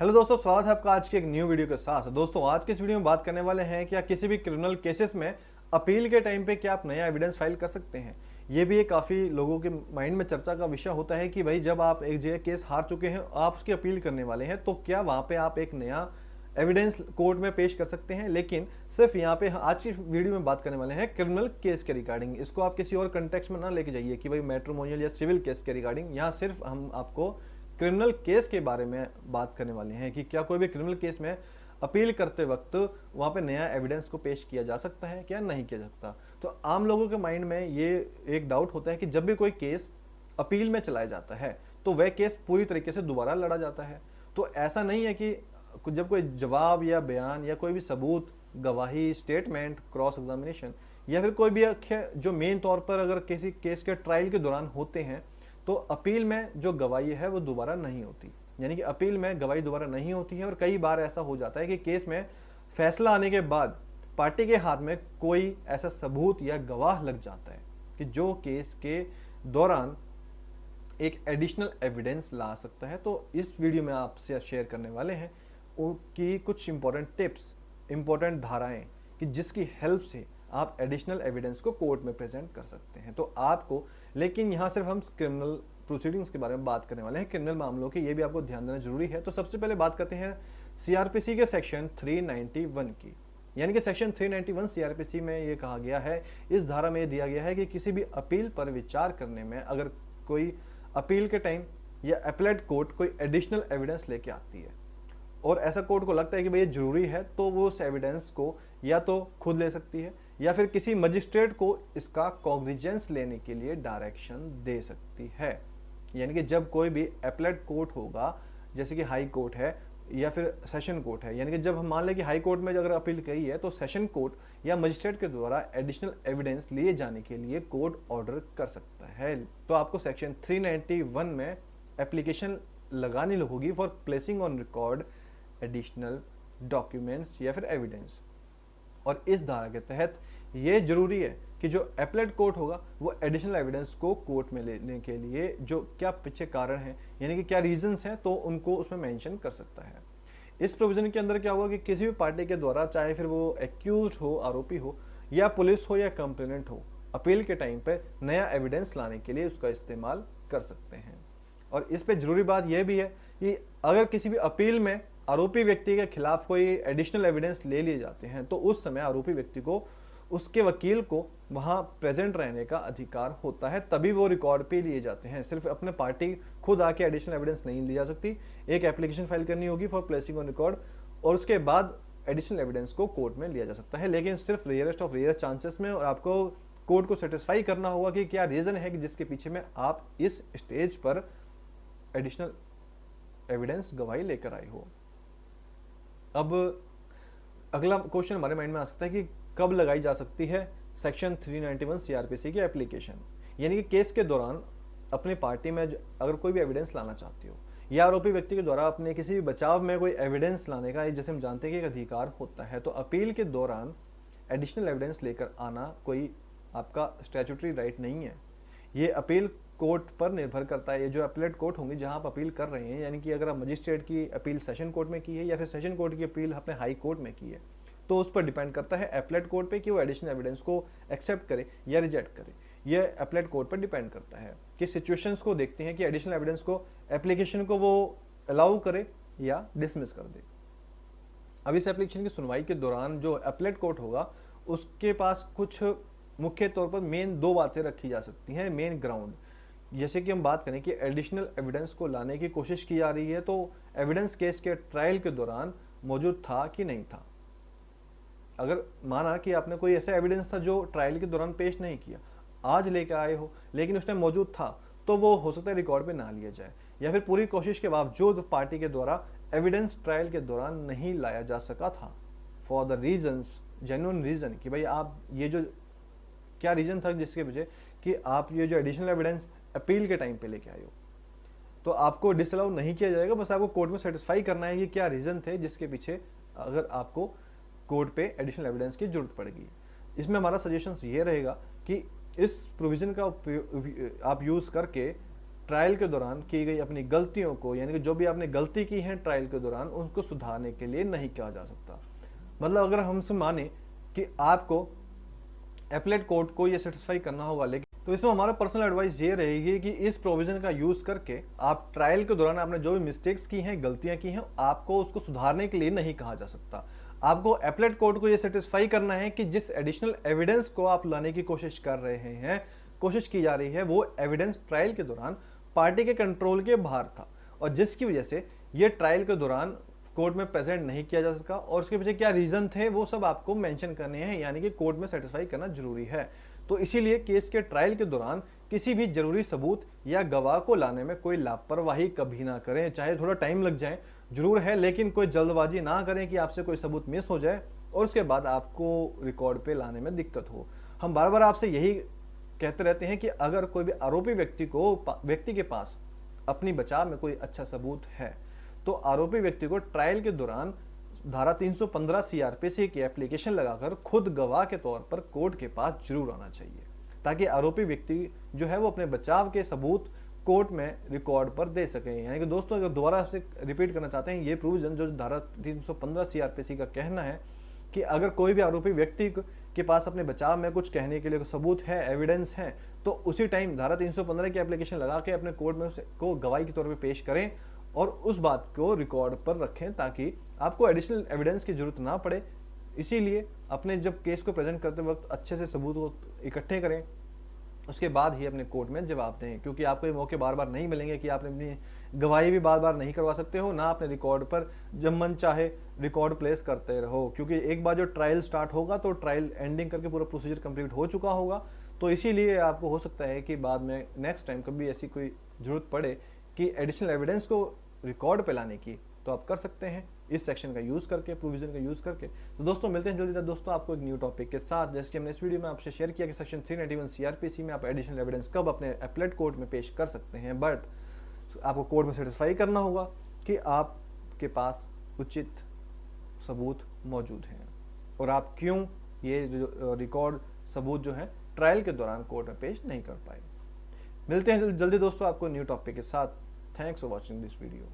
Hello दोस्तों, स्वागत है आपका आज के एक न्यू वीडियो के साथ। दोस्तों, आज के इस वीडियो में बात करने वाले हैं कि किसी भी क्रिमिनल केसेस में अपील के टाइम पे क्या आप नया एविडेंस फाइल कर सकते हैं। ये भी एक काफ़ी लोगों के माइंड में चर्चा का विषय होता है कि भाई जब आप एक जगह केस हार चुके हैं, आप उसकी अपील करने वाले हैं, तो क्या वहाँ पे आप एक नया एविडेंस कोर्ट में पेश कर सकते हैं। लेकिन सिर्फ यहाँ पे आज की वीडियो में बात करने वाले हैं क्रिमिनल केस के रिगार्डिंग। इसको आप किसी और कंटेक्स्ट में ना लेके जाइए कि भाई मैट्रिमोनियल या सिविल केस के रिगार्डिंग। यहाँ सिर्फ हम आपको क्रिमिनल केस के बारे में बात करने वाले हैं कि क्या कोई भी क्रिमिनल केस में अपील करते वक्त वहाँ पे नया एविडेंस को पेश किया जा सकता है, क्या नहीं किया जा सकता। तो आम लोगों के माइंड में ये एक डाउट होता है कि जब भी कोई केस अपील में चलाया जाता है तो वह केस पूरी तरीके से दोबारा लड़ा जाता है। तो ऐसा नहीं है कि जब कोई जवाब या बयान या कोई भी सबूत, गवाही, स्टेटमेंट, क्रॉस एग्जामिनेशन या फिर कोई भी जो मेन तौर पर अगर किसी केस के ट्रायल के दौरान होते हैं, तो अपील में जो गवाही है वो दोबारा नहीं होती। यानी कि अपील में गवाही दोबारा नहीं होती है। और कई बार ऐसा हो जाता है कि केस में फैसला आने के बाद पार्टी के हाथ में कोई ऐसा सबूत या गवाह लग जाता है कि जो केस के दौरान एक एडिशनल एविडेंस ला सकता है। तो इस वीडियो में आपसे शेयर करने वाले हैं कि कुछ इंपॉर्टेंट टिप्स, इंपॉर्टेंट धाराएं कि जिसकी हेल्प से आप एडिशनल एविडेंस को कोर्ट में प्रेजेंट कर सकते हैं। तो आपको, लेकिन यहाँ सिर्फ हम क्रिमिनल प्रोसीडिंग्स के बारे में बात करने वाले हैं, क्रिमिनल मामलों के, ये भी आपको ध्यान देना जरूरी है। तो सबसे पहले बात करते हैं सीआरपीसी के सेक्शन 391 की। यानी कि सेक्शन 391 सीआरपीसी में ये कहा गया है, इस धारा में दिया गया है कि किसी भी अपील पर विचार करने में अगर कोई अपील के टाइम या अपीलेट कोर्ट कोई एडिशनल एविडेंस लेके आती है और ऐसा कोर्ट को लगता है कि भाई ये जरूरी है, तो वो उस एविडेंस को या तो खुद ले सकती है या फिर किसी मजिस्ट्रेट को इसका कॉग्निजेंस लेने के लिए डायरेक्शन दे सकती है। यानी कि जब कोई भी अपीलेट कोर्ट होगा, जैसे कि हाई कोर्ट है या फिर सेशन कोर्ट है, यानी कि जब हम मान लें कि हाई कोर्ट में अगर अपील कही है तो सेशन कोर्ट या मजिस्ट्रेट के द्वारा एडिशनल एविडेंस लिए जाने के लिए कोर्ट ऑर्डर कर सकता है। तो आपको सेक्शन 391 में एप्लीकेशन लगानी होगी for placing on record additional documents या फिर एविडेंस। और इस धारा के तहत यह जरूरी है कि जो अपीलेट कोर्ट होगा वो एडिशनल एविडेंस को कोर्ट में लेने के लिए जो क्या पीछे कारण है, यानी कि क्या रीजंस हैं, तो उनको उसमें मेंशन कर सकता है। इस प्रोविजन के अंदर क्या होगा कि किसी भी पार्टी के द्वारा, चाहे फिर वो एक्यूज हो, आरोपी हो, या पुलिस हो या कंप्लेनेंट हो, अपील के टाइम पर नया एविडेंस लाने के लिए उसका इस्तेमाल कर सकते हैं। और इस पे जरूरी बात यह भी है कि अगर किसी भी अपील में आरोपी व्यक्ति के खिलाफ कोई एडिशनल एविडेंस ले लिए जाते हैं तो उस समय आरोपी व्यक्ति को, उसके वकील को वहां प्रेजेंट रहने का अधिकार होता है, तभी वो रिकॉर्ड पे लिए जाते हैं। सिर्फ अपने पार्टी खुद आके एडिशनल एविडेंस नहीं ली जा सकती। एक एप्लीकेशन फाइल करनी होगी फॉर प्लेसिंग ऑन रिकॉर्ड और उसके बाद एडिशनल एविडेंस को कोर्ट में लिया जा सकता है, लेकिन सिर्फ रेयरेस्ट ऑफ रेयर चांसेस में। और आपको कोर्ट को सेटिस्फाई करना होगा कि क्या रीजन है कि जिसके पीछे में आप इस स्टेज पर एडिशनल एविडेंस गवाही लेकर आए हो। अब अगला क्वेश्चन हमारे माइंड में आ सकता है कि कब लगाई जा सकती है सेक्शन 391 सीआरपीसी की एप्लीकेशन। यानी कि केस के दौरान अपनी पार्टी में अगर कोई भी एविडेंस लाना चाहती हो या आरोपी व्यक्ति के द्वारा अपने किसी भी बचाव में कोई एविडेंस लाने का, जैसे हम जानते हैं कि एक अधिकार होता है, तो अपील के दौरान एडिशनल एविडेंस लेकर आना कोई आपका स्टैट्यूटरी राइट नहीं है। ये अपील कोर्ट पर निर्भर करता है। ये जो अपीलेट कोर्ट होंगे जहां आप अपील कर रहे हैं, यानी कि अगर आप मजिस्ट्रेट की अपील सेशन कोर्ट में की है या फिर सेशन कोर्ट की अपील अपने हाई कोर्ट में की है, तो उस पर डिपेंड करता है अपीलेट कोर्ट पे कि वो एडिशनल एविडेंस को एक्सेप्ट करे या रिजेक्ट करे। ये अपीलेट कोर्ट पर डिपेंड करता है कि सिचुएशंस को देखते हैं कि एडिशनल एविडेंस को, एप्लीकेशन को वो अलाउ करे या डिसमिस कर दे। अब इस एप्लीकेशन की सुनवाई के दौरान जो अपीलेट कोर्ट होगा उसके पास कुछ मुख्य तौर पर मेन दो बातें रखी जा सकती हैं, मेन ग्राउंड। जैसे कि हम बात करें कि एडिशनल एविडेंस को लाने की कोशिश की जा रही है, तो एविडेंस केस के ट्रायल के दौरान मौजूद था कि नहीं था। अगर माना कि आपने कोई ऐसा एविडेंस था जो ट्रायल के दौरान पेश नहीं किया, आज लेकर आए हो लेकिन उस टाइम मौजूद था, तो वो हो सकता है रिकॉर्ड पे ना लिया जाए, या फिर पूरी कोशिश के बावजूद पार्टी के द्वारा एविडेंस ट्रायल के दौरान नहीं लाया जा सका था for the reasons, genuine reason, कि भाई आप ये जो क्या रीजन था जिसके वजह कि आप ये जो एडिशनल एविडेंस अपील के टाइम पे लेके आए हो, तो आपको डिसअलाउ नहीं किया जाएगा। बस आपको कोर्ट में सेटिस्फाई करना है कि क्या रीजन थे जिसके पीछे अगर आपको कोर्ट पे एडिशनल एविडेंस की जरूरत पड़ेगी। इसमें हमारा सजेशन ये रहेगा कि इस प्रोविजन का आप यूज करके ट्रायल के दौरान की गई अपनी गलतियों को, यानी कि जो भी आपने गलती की है ट्रायल के दौरान, उनको सुधारने के लिए नहीं कहा जा सकता। मतलब अगर हमसे माने कि आपको एपलेट कोर्ट को ये सेटिस्फाई करना होगा, लेकिन तो इसमें हमारा पर्सनल एडवाइस ये रहेगी कि इस प्रोविजन का यूज करके आप ट्रायल के दौरान आपने जो भी मिस्टेक्स की हैं, गलतियां की हैं, आपको उसको सुधारने के लिए नहीं कहा जा सकता। आपको एपलेट कोर्ट को ये सेटिस्फाई करना है कि जिस एडिशनल एविडेंस को आप लाने की कोशिश कर रहे हैं, कोशिश की जा रही है, वो एविडेंस ट्रायल के दौरान पार्टी के कंट्रोल के बाहर था, और जिसकी वजह से ये ट्रायल के दौरान कोर्ट में प्रेजेंट नहीं किया जा सका, और उसके पीछे क्या रीजन थे वो सब आपको मेंशन करने हैं, यानी कि कोर्ट में सेटिस्फाई करना जरूरी है। तो इसीलिए केस के ट्रायल के दौरान किसी भी जरूरी सबूत या गवाह को लाने में कोई लापरवाही कभी ना करें, चाहे थोड़ा टाइम लग जाए जरूर है, लेकिन कोई जल्दबाजी ना करें कि आपसे कोई सबूत मिस हो जाए और उसके बाद आपको रिकॉर्ड पे लाने में दिक्कत हो। हम बार बार आपसे यही कहते रहते हैं कि अगर कोई भी आरोपी व्यक्ति के पास अपनी बचाव में कोई अच्छा सबूत है, तो आरोपी व्यक्ति को ट्रायल के दौरान धारा 315 सीआरपीसी की एप्लीकेशन लगाकर खुद गवाह के तौर पर कोर्ट के पास जरूर आना चाहिए, ताकि आरोपी व्यक्ति जो है वो अपने बचाव के सबूत कोर्ट में रिकॉर्ड पर दे सकें। यानी कि दोस्तों, अगर दोबारा से रिपीट करना चाहते हैं, ये प्रोविजन जो धारा 315 सीआरपीसी का कहना है कि अगर कोई भी आरोपी व्यक्ति के पास अपने बचाव में कुछ कहने के लिए सबूत है, एविडेंस है, तो उसी टाइम धारा 315 की एप्लीकेशन लगा के अपने कोर्ट में को गवाही के तौर पर पेश करें और उस बात को रिकॉर्ड पर रखें, ताकि आपको एडिशनल एविडेंस की जरूरत ना पड़े। इसीलिए अपने जब केस को प्रेजेंट करते वक्त अच्छे से सबूत को इकट्ठे करें, उसके बाद ही अपने कोर्ट में जवाब दें, क्योंकि आपको ये मौके बार बार नहीं मिलेंगे कि आपने अपनी गवाही भी बार बार नहीं करवा सकते हो, ना अपने रिकॉर्ड पर जब मन चाहे रिकॉर्ड प्लेस करते रहो, क्योंकि एक बार जो ट्रायल स्टार्ट होगा तो ट्रायल एंडिंग करके पूरा प्रोसीजर कंप्लीट हो चुका होगा। तो इसीलिए आपको हो सकता है कि बाद में नेक्स्ट टाइम कभी ऐसी कोई जरूरत पड़े कि एडिशनल एविडेंस को रिकॉर्ड पे लाने की, तो आप कर सकते हैं इस सेक्शन का यूज करके, प्रोविजन का यूज करके। तो दोस्तों मिलते हैं जल्दी तक दोस्तों आपको एक न्यू टॉपिक के साथ। जैसे कि हमने इस वीडियो में आपसे शेयर किया कि सेक्शन 391 सीआरपीसी में आप एडिशनल एविडेंस कब अपने एपलेट कोर्ट में पेश कर सकते हैं, बट आपको कोर्ट में सेटिस्फाई करना होगा कि आपके पास उचित सबूत मौजूद हैं और आप क्यों ये रिकॉर्ड सबूत जो है ट्रायल के दौरान कोर्ट में पेश नहीं कर पाए। मिलते हैं जल्दी दोस्तों आपको न्यू टॉपिक के साथ। Thanks for watching this video.